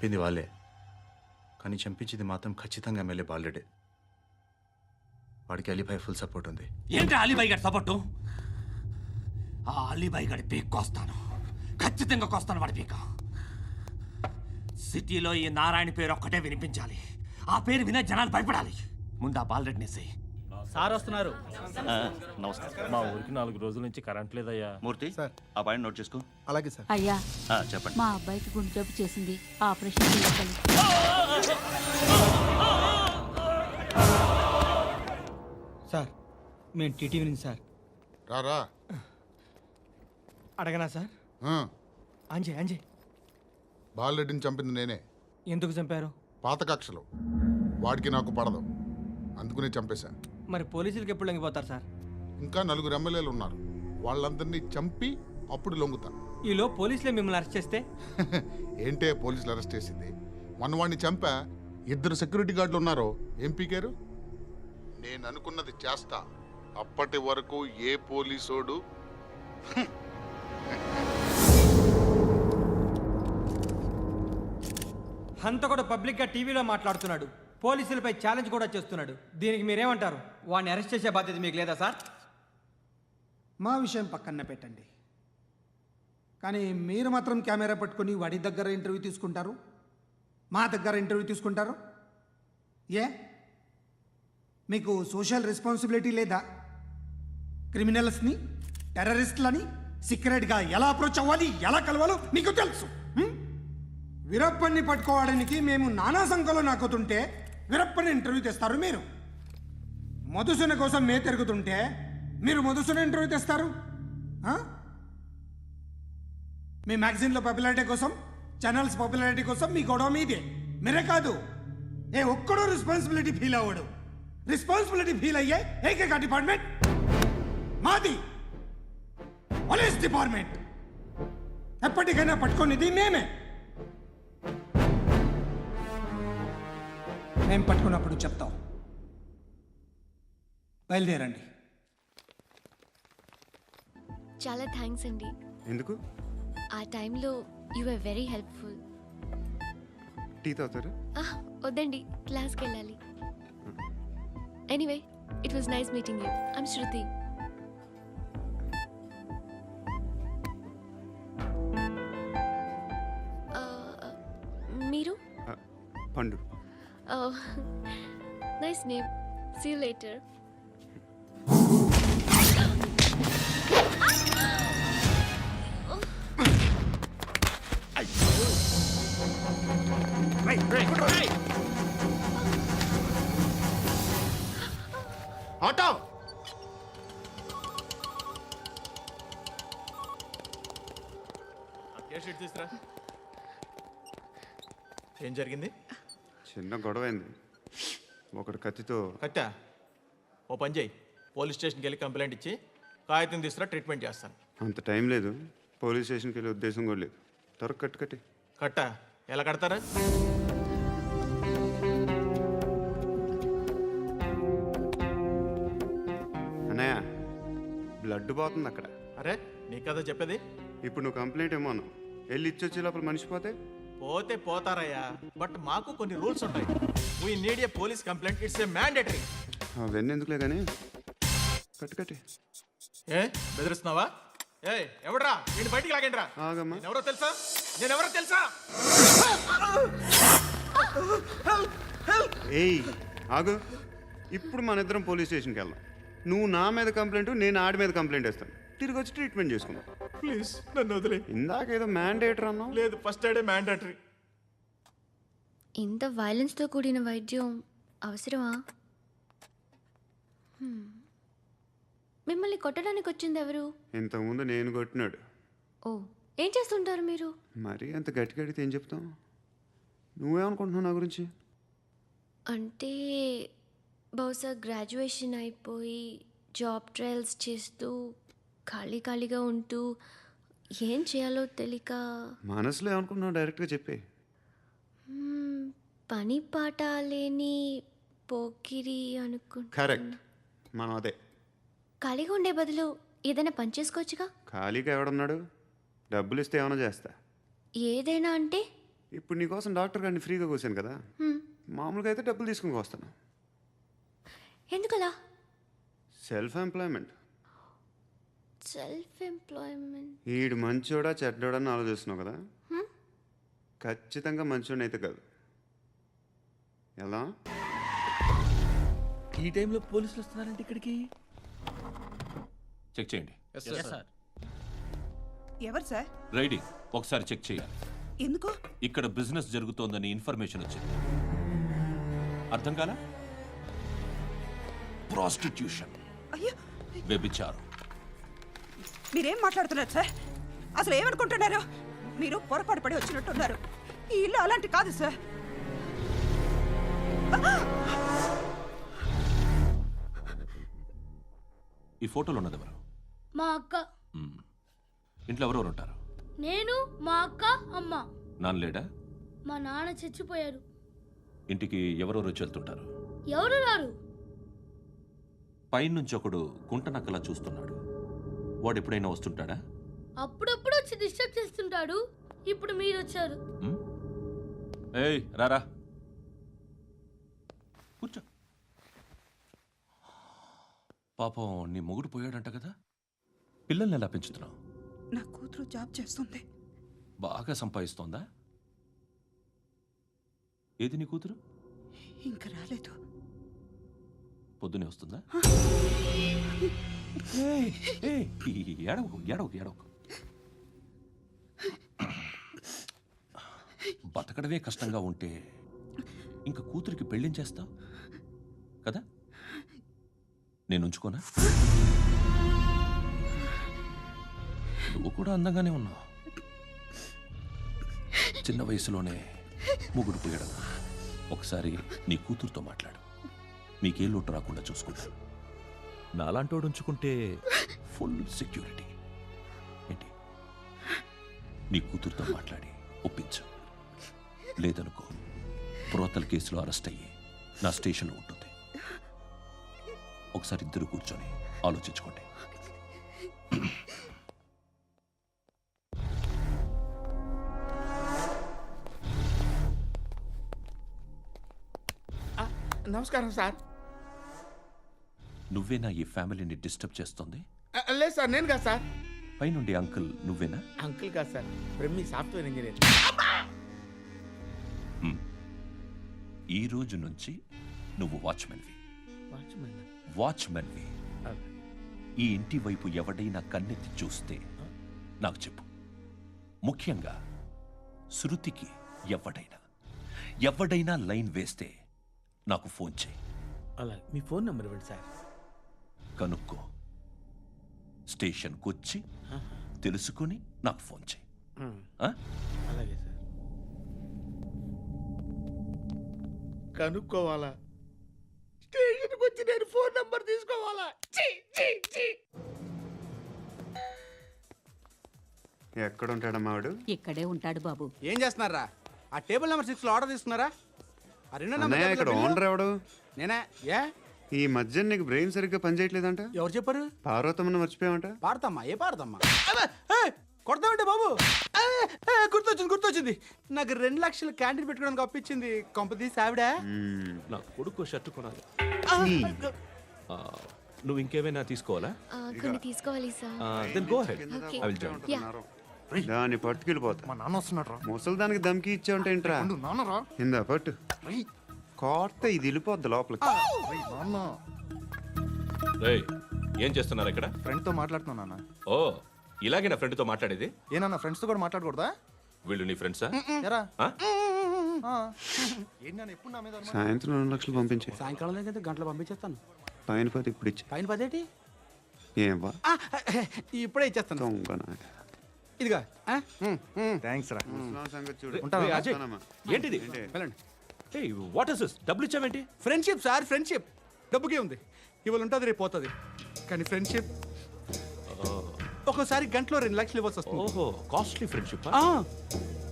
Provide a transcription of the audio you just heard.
చంపింది వాళ్ళే, కానీ చంపించింది మాత్రం ఖచ్చితంగా ఎమ్మెల్యే బాలుడే. వాడికి అలీభాయ్ ఫుల్ సపోర్ట్ ఉంది. ఏంటి అలీబాయి గారి సపోర్టు? ఆ అలీబాయి గారి పీక్ కోస్తాను, ఖచ్చితంగా కోస్తాను వాడి పీక. సిటీలో ఈ నారాయణ పేరు ఒక్కటే వినిపించాలి. ఆ పేరు వినే జనాలు భయపడాలి. ముందు ఆ బాలరెడ్డిని సార్ వస్తున్నారు. నమస్కారం. మా ఊరికి 4 రోజుల నుంచి కరెంట్ లేదయ్యా. మూర్తి సార్. ఆ పాయింట్ నోట్ చేసుకో. అలాగే సార్. అయ్యా, చెప్పండి. మా అబ్బాయికి గుండె జబ్బు చేసింది, ఆపరేషన్ చేయాలి. సార్ మేము టీటీవీ నుంచి సార్. రారా. అడగనా సార్? అంజయ్ బాలరెడ్డిని చంపింది నేనే. ఎందుకు చంపారు? పాత కక్షలు, వాడికి నాకు పడదు, అందుకునే చంపేశా. మరి పోలీసులకి ఎప్పుడు లొంగిపోతారు సార్? ఇంకా 4 ఎమ్మెల్యేలు ఉన్నారు, వాళ్ళందరినీ చంపి అప్పుడు లొంగుతా. ఈలో పోలీసులే మిమ్మల్ని అరెస్ట్ చేస్తే? ఏంటే పోలీసులు అరెస్ట్ చేసింది? వాడిని చంపా, 2 సెక్యూరిటీ గార్డులు ఉన్నారు, ఏం పీకారు? నేను అనుకున్నది చేస్తా, అప్పటి వరకు ఏ పోలీసోడు అంత కూడా పబ్లిక్గా టీవీలో మాట్లాడుతున్నాడు, పోలీసులపై ఛాలెంజ్ కూడా చేస్తున్నాడు. దీనికి మీరేమంటారు? వాడిని అరెస్ట్ చేసే బాధ్యత మీకు లేదా సార్? మా విషయం పక్కన పెట్టండి, కానీ మీరు మాత్రం కెమెరా పట్టుకొని వాడి దగ్గర ఇంటర్వ్యూ తీసుకుంటారు, మా దగ్గర ఇంటర్వ్యూ తీసుకుంటారు. ఏ మీకు సోషల్ రెస్పాన్సిబిలిటీ లేదా? క్రిమినల్స్ని, టెర్రరిస్టులని సీక్రెట్గా ఎలా అప్రోచ్ అవ్వాలి, ఎలా కలవాలో మీకు తెలుసు. వీరప్పన్ని పట్టుకోవడానికి మేము నానా సంఖ్యలో నాకుతుంటే వీరప్పని ఇంటర్వ్యూ తెస్తారు మీరు. మధుసూన కోసం మే తిరుగుతుంటే మీరు మధుసూన ఇంటర్వ్యూ తెస్తారు. మీ మ్యాగజైన్లో పాపులారిటీ కోసం, ఛానల్స్ పాపులారిటీ కోసం మీ గొడవ మీదే. మీరే కాదు, ఏ ఒక్కడో రెస్పాన్సిబిలిటీ ఫీల్ అవ్వడు. రెస్పాన్సిబిలిటీ ఫీల్ అయ్యే ఏకైక డిపార్ట్మెంట్ మాది, పోలీస్ డిపార్ట్మెంట్. ఎప్పటికైనా పట్టుకునేది మేమే. మేము పట్టుకున్నప్పుడు చెప్తాం. బయలుదేరండి. చాలా థ్యాంక్స్ అండి. ఎందుకు? ఆ టైంలో you are very helpful. Tea తాగుతారు? వద్దండి, క్లాస్కి వెళ్ళాలి. Anyway, it was nice meeting you. I'm Shruti. మీరు? Pandu. Nice name. See you later. Auto తీసురా. ఏం జరిగింది? చిన్న గొడవ అయింది, ఒకటి కత్తితో. కట్టా? ఓ పని చేయి, పోలీస్ స్టేషన్కి వెళ్ళి కంప్లైంట్ ఇచ్చి కాగితం తీసుకురా, ట్రీట్మెంట్ చేస్తాను. అంత టైం లేదు, పోలీస్ స్టేషన్కి వెళ్ళే ఉద్దేశం కూడా లేదు. త్వరగా కట్టి. కట్టా? ఎలా కడతారా? అన్నయ్య, బ్లడ్ పోతుంది అక్కడ. అరే నీ కదా చెప్పేది. ఇప్పుడు నువ్వు కంప్లైంట్ ఏమో అన్నావు, వెళ్ళి ఇచ్చొచ్చే లోపల మనిషి పోతే పోతే పోతారయ్యా, బట్ మాకు కొన్ని రూల్స్ ఉంటాయి. We need a police complaint, it's a mandatory. అవన్నీ ఎందుకులే కానీ కట్టి. ఏ బెదిరిస్తున్నావా? ఏ ఎవడ్రా నేను బయటికి లాగండిరా. ఆగమ్మా. ఎవరో తెలుసా? నేనెవరో తెలుసా? ఏయ్ ఆగు, ఇప్పుడు మన ఇద్దరం పోలీస్ స్టేషన్కి వెళ్దాం. నువ్వు నా మీద కంప్లైంట్, నేను ఆడి మీద కంప్లైంట్ వేస్తాను, తిరిగి వచ్చి ట్రీట్మెంట్ చేసుకుందాం. ప్లీజ్ నన్ను వదిలే. ఇందాక ఏదో మ్యాండేటర్ అన్నావు. లేదు, ఫస్ట్ ఎయిడే మ్యాండేటరీ. ఇంత వైలెన్స్తో కూడిన వైద్యం అవసరమా? మిమ్మల్ని కొట్టడానికి వచ్చింది ఎవరు? ఇంతకుముందు నేను కొట్టినాడు. ఓ, ఏం చేస్తుంటారు మీరు? మరీ అంత గట్టిగా అడిగితే ఏం చెప్తాం? నువ్వేమనుకుంటున్నావు నా గురించి? అంటే బహుశా గ్రాడ్యుయేషన్ అయిపోయి జాబ్ ట్రయల్స్ చేస్తూ ఖాళీగా ఉంటూ ఏం చేయాలో తెలియక. మనసులో ఏమనుకుంటున్నావు డైరెక్ట్గా చెప్పే. పని పాట లేని పోకిరి అనుకుంటా. కరెక్ట్, మనం అదే. ఖాళీగా ఉండే బదులు ఏదైనా పని చేసుకోవచ్చుగా. ఖాళీగా ఎవడున్నాడు? డబ్బులు ఇస్తే ఏమైనా చేస్తా. ఏదైనా అంటే? ఇప్పుడు నీకోసం డాక్టర్ గారిని ఫ్రీగా కూర్చాను కదా, మామూలుగా అయితే డబ్బులు తీసుకుని వస్తాను. ఎందుకలా? Self employment. Self employment. ఈడు మంచోడా చెడ్డోడా అని ఆలోచిస్తున్నావు కదా, ఖచ్చితంగా మంచోడని అయితే కాదు. ఎలా? ఈ టైంలో పోలీసులు వస్తున్నారంటే ఇక్కడికి. చెక్ చేయండి. ఎవరు సార్? రైడింగ్ ఒకసారి చెక్ చేయాలి. ఎందుకు? ఇక్కడ బిజినెస్ జరుగుతోందని ఇన్ఫర్మేషన్ వచ్చింది. అర్థం కాలా? ప్రాస్టిట్యూషన్, అయ్యో, వ్యభిచారం. మీరేం మాట్లాడుతున్నారు సార్? అసలు ఏమనుకుంటున్నారు? మీరు పొరపాటు పడి వచ్చినట్టున్నారు. ఈ ఇల్లు అలాంటి కాదు సార్. ఈ ఫోటోలో ఉన్నది ఎవరు? మా అక్క. మ్మ్. ఇంట్లో ఎవరెవరు ఉంటారు? నేను, మా అక్క, అమ్మ. నాన్న లేడా? మా నాన్న చచ్చిపోయారు. ఇంటికి ఎవరెవరు వచ్చి వెళ్తుంటారు? ఎవరు రారు. పైనుంచి ఒకడు గుంట నక్కలా చూస్తున్నాడు. వాడు ఎప్పుడైనా వస్తుంటాడా? అప్పుడప్పుడు వచ్చి డిస్టర్బ్ చేస్తుంటాడు. ఇప్పుడు మీరు వచ్చారు. మ్మ్? ఏయ్ రారా, కూర్చో. పాపం నీ మొగుడు పోయాడంట కదా, పిల్లల్ని ఎలా పెంచుతున్నావు? నా కూతురు జాబ్ చేస్తుంది. బాగా సంపాదిస్తోందా? ఏది నీ కూతురు? ఇంకా రాలేదు. పొద్దునే వస్తుందా? ఏయ్, ఏయ్, ఏడవకు ఏడవకు ఏడవకు. బతకడమే కష్టంగా ఉంటే ఇంకా కూతురికి పెళ్ళించేస్తావు కదా? నేను ఉంచుకోనా? నువ్వు కూడా అందంగానే ఉన్నావు. చిన్న వయసులోనే మొగుడు పోయడం. ఒకసారి నీ కూతురుతో మాట్లాడు, మీకే లోటు రాకుండా చూసుకుంటాను. నాలాంటోడు ఉంచుకుంటే ఫుల్ సెక్యూరిటీ. ఏంటి? నీ కూతురుతో మాట్లాడి ఒప్పించు. లేదనుకో, ప్రోతల్ కేసులో అరెస్ట్ అయ్యి నా స్టేషన్లో ఉంటుంది. ఒకసారి ఇద్దరు కూర్చొని ఆలోచించుకోండి. నమస్కారం సార్. నువ్వేనా ఈ ఫ్యామిలీని డిస్టర్బ్ చేస్తుంది? లేదు సార్, నేను కాదు సార్. పైనుండి అంకుల్ నువ్వేనా? అంకుల్ కాదు సార్, బ్రహ్మి సాఫ్ట్వేర్ ఇంజనీర్. ఈ రోజు నుంచి నువ్వు వాచ్మెన్వి. వాచ్మెన్వి. ఈ ఇంటి వైపు ఎవడైనా కన్నెత్తి చూస్తే నాకు చెప్పు. ముఖ్యంగా శృతికి ఎవడైనా లైన్ వేస్తే నాకు ఫోన్ చేయి. అలా మీ ఫోన్ నెంబర్ ఇవ్వండి సార్. కనుక్కో, స్టేషన్కి వచ్చి తెలుసుకుని నాకు ఫోన్ చేయి. ఆ? అలాగే సార్. కనుక్కోవాలా? స్టేషన్కి వచ్చి నేను ఫోన్ నెంబర్ తీసుకోవాలా? ఎక్కడ ఉంటాడమ్మా వాడు? ఇక్కడే ఉంటాడు బాబు. ఏం చేస్తున్నారా? ఆ టేబుల్ నెంబర్ 6 లో ఆర్డర్ తీసుకున్నారా? ఆ రెండో నెంబర్ అన్నయ్య, ఇక్కడ ఓనర్ ఎవడు? నేనే. ఏ ఈ మధ్య నీకు బ్రెయిన్ సరిగ్గా పనిచేయట్లేదంట. ఎవరు చెప్పారు? పార్వతమ్మను మర్చిపోయావంట. పాడతామ్మా. ఏ పాడతామ్మా? కొడతామంటే బాబు. గుర్తొచ్చింది. నాకు 2 లక్షలు క్యాంటీన్ పెట్టుకోవడానికి అప్పించింది కొంపతీసి ఆవిడ. నా కొడుకు షర్ట్ కొనాలి. నువ్వు ఇంకేమైనా తీసుకోవాలా? కొన్ని తీసుకోవాలి sir. Then go ahead. Okay. I will join. దాన్ని పట్టుకెళ్ళిపోతా. మా నాన్న వస్తున్నాడు. ముసలి దానికి దమ్కి ఇచ్చావంటే ఏంట్రా? నాన్నరా. ఇందా పట్టు. కోర్త ఇది వెళ్ళిపోద్ది లోపలికి. నాన్న రేయ్, ఏం చేస్తున్నారు ఇక్కడ? ఫ్రెండ్ తో మాట్లాడుతున్నా నాన్న. ఓ, ఇలాగే నా ఫ్రెండ్తో మాట్లాడేది? ఏనన్నా ఫ్రెండ్స్ తో కూడా మాట్లాడకూడదా? వీళ్ళు నీ ఫ్రెండ్సా? ఎరా ఆ? ఏంటి నాన్న ఎప్పుడు నా మీద అనుమానం? సాయంత్రం 2 లక్షలు పంపించే. సాయంకాలం దగ్గర గంటలు పంపించేస్తాను. పైన పోతే ఇప్పుడు ఇచ్చే. పైన 10 ఏంటి? ఏం వా ఇప్పుడే ఇచ్చేస్తాను. దొంగనా. ఇదిగా. థ్యాంక్స్ రా. ముసలాం సంగతి చూడు. ఉంటావా? రేయ్, అజయ్, వస్తానమ్మా. ఏంటిది? వెళ్ళండి. ఏయ్, వాట్ ఇస్ దిస్? డబ్బులు ఇచ్చావేంటి? Friendship sir, friendship. డబ్బుకే ఉంది. ఇవాళ ఉంటుంది, రేపు పోతుంది. కానీ ఫ్రెండ్షిప్ ఒక్కోసారి గంటలో 2 లక్షలు ఇవ్వాల్సి వస్తుంది. ఓహో, కాస్ట్లీ ఫ్రెండ్షిప్.